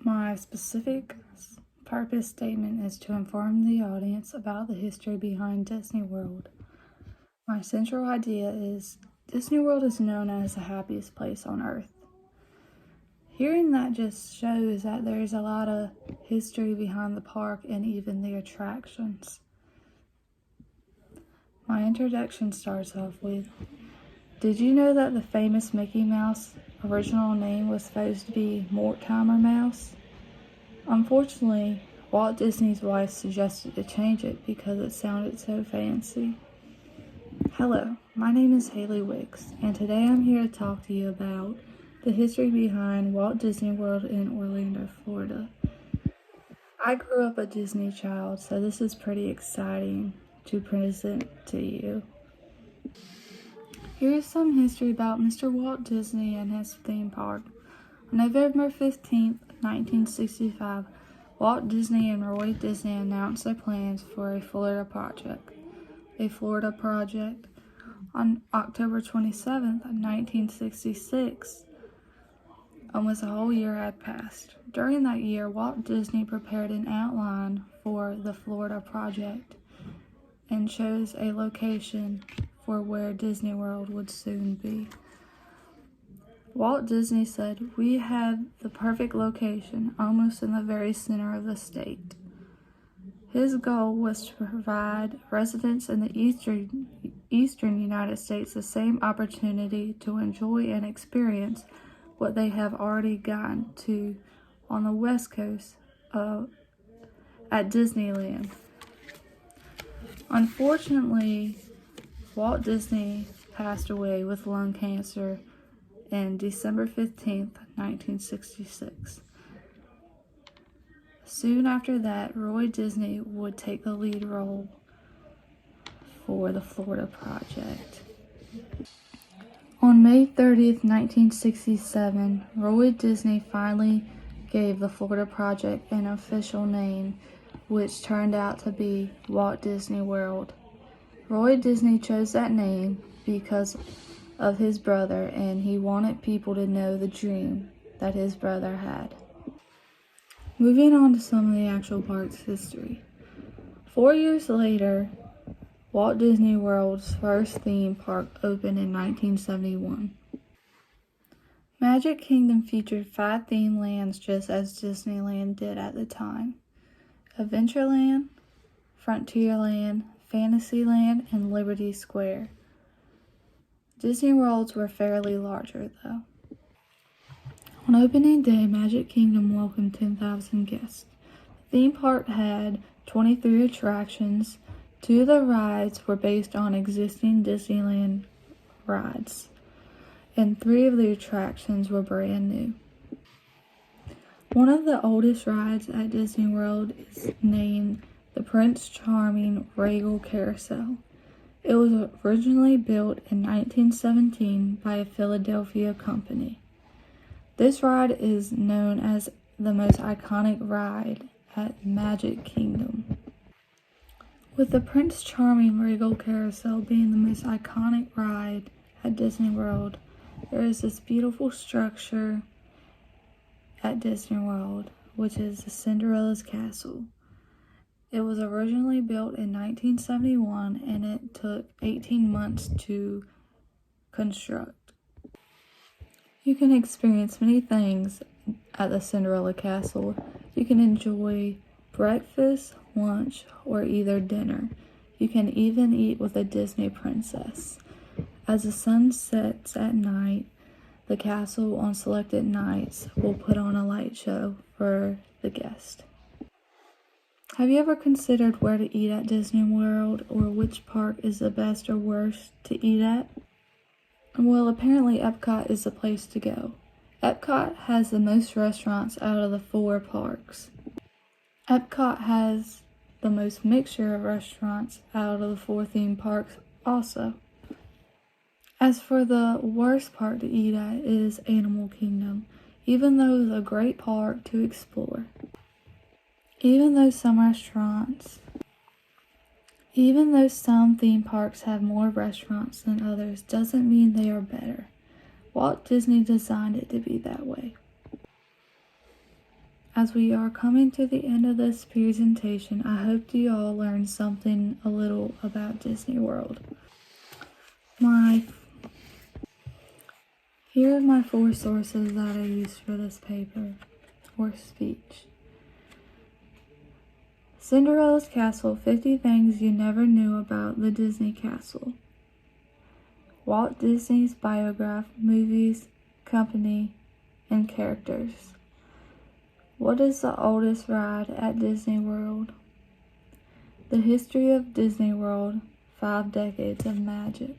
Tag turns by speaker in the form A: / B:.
A: My specific purpose statement is to inform the audience about the history behind Disney World. My central idea is Disney World is known as the happiest place on earth. Hearing that just shows that there's a lot of history behind the park and even the attractions. My introduction starts off with, did you know that the famous Mickey Mouse original name was supposed to be Mortimer Mouse? Unfortunately, Walt Disney's wife suggested to change it because it sounded so fancy. Hello, my name is Haley Wicks, and today I'm here to talk to you about the history behind Walt Disney World in Orlando, Florida. I grew up a Disney child, so this is pretty exciting to present to you. Here is some history about Mr. Walt Disney and his theme park. On November 15th, 1965, Walt Disney and Roy Disney announced their plans for a Florida project. On October 27th, 1966, almost a whole year had passed. During that year, Walt Disney prepared an outline for the Florida project and chose a location for where Disney World would soon be. Walt Disney said, "We have the perfect location, almost in the very center of the state." His goal was to provide residents in the eastern United States the same opportunity to enjoy and experience what they have already gotten to on the West Coast at Disneyland. Unfortunately, Walt Disney passed away with lung cancer on December 15th, 1966. Soon after that, Roy Disney would take the lead role for the Florida project. On May 30th, 1967, Roy Disney finally gave the Florida project an official name, which turned out to be Walt Disney World. Roy Disney chose that name because of his brother, and he wanted people to know the dream that his brother had. Moving on to some of the actual park's history. 4 years later, Walt Disney World's first theme park opened in 1971. Magic Kingdom featured 5 theme lands just as Disneyland did at the time: Adventureland, Frontierland, Fantasyland, and Liberty Square. Disney Worlds were fairly larger, though. On opening day, Magic Kingdom welcomed 10,000 guests. The theme park had 23 attractions. 2 of the rides were based on existing Disneyland rides, and 3 of the attractions were brand new. One of the oldest rides at Disney World is named the Prince Charming Regal Carousel. It was originally built in 1917 by a Philadelphia company. This ride is known as the most iconic ride at Magic Kingdom. With the Prince Charming Regal Carousel being the most iconic ride at Disney World, there is this beautiful structure at Disney World, which is the Cinderella's Castle. It was originally built in 1971, and it took 18 months to construct. You can experience many things at the Cinderella Castle. You can enjoy breakfast, lunch, or either dinner. You can even eat with a Disney princess. As the sun sets at night, the castle on selected nights will put on a light show for the guest. Have you ever considered where to eat at Disney World, or which park is the best or worst to eat at? Well, apparently Epcot is the place to go. Epcot has the most restaurants out of the 4 parks. Epcot has the most mixture of restaurants out of the 4 theme parks also. As for the worst park to eat at is Animal Kingdom, even though it's a great park to explore. Even though some theme parks have more restaurants than others, doesn't mean they are better. Walt Disney designed it to be that way. As we are coming to the end of this presentation, I hope you all learned something a little about Disney World. Here are my 4 sources that I used for this paper or speech. Cinderella's Castle, 50 Things You Never Knew About the Disney Castle. Walt Disney's Biograph, Movies, Company, and Characters. What is the oldest ride at Disney World? The History of Disney World, 5 Decades of Magic.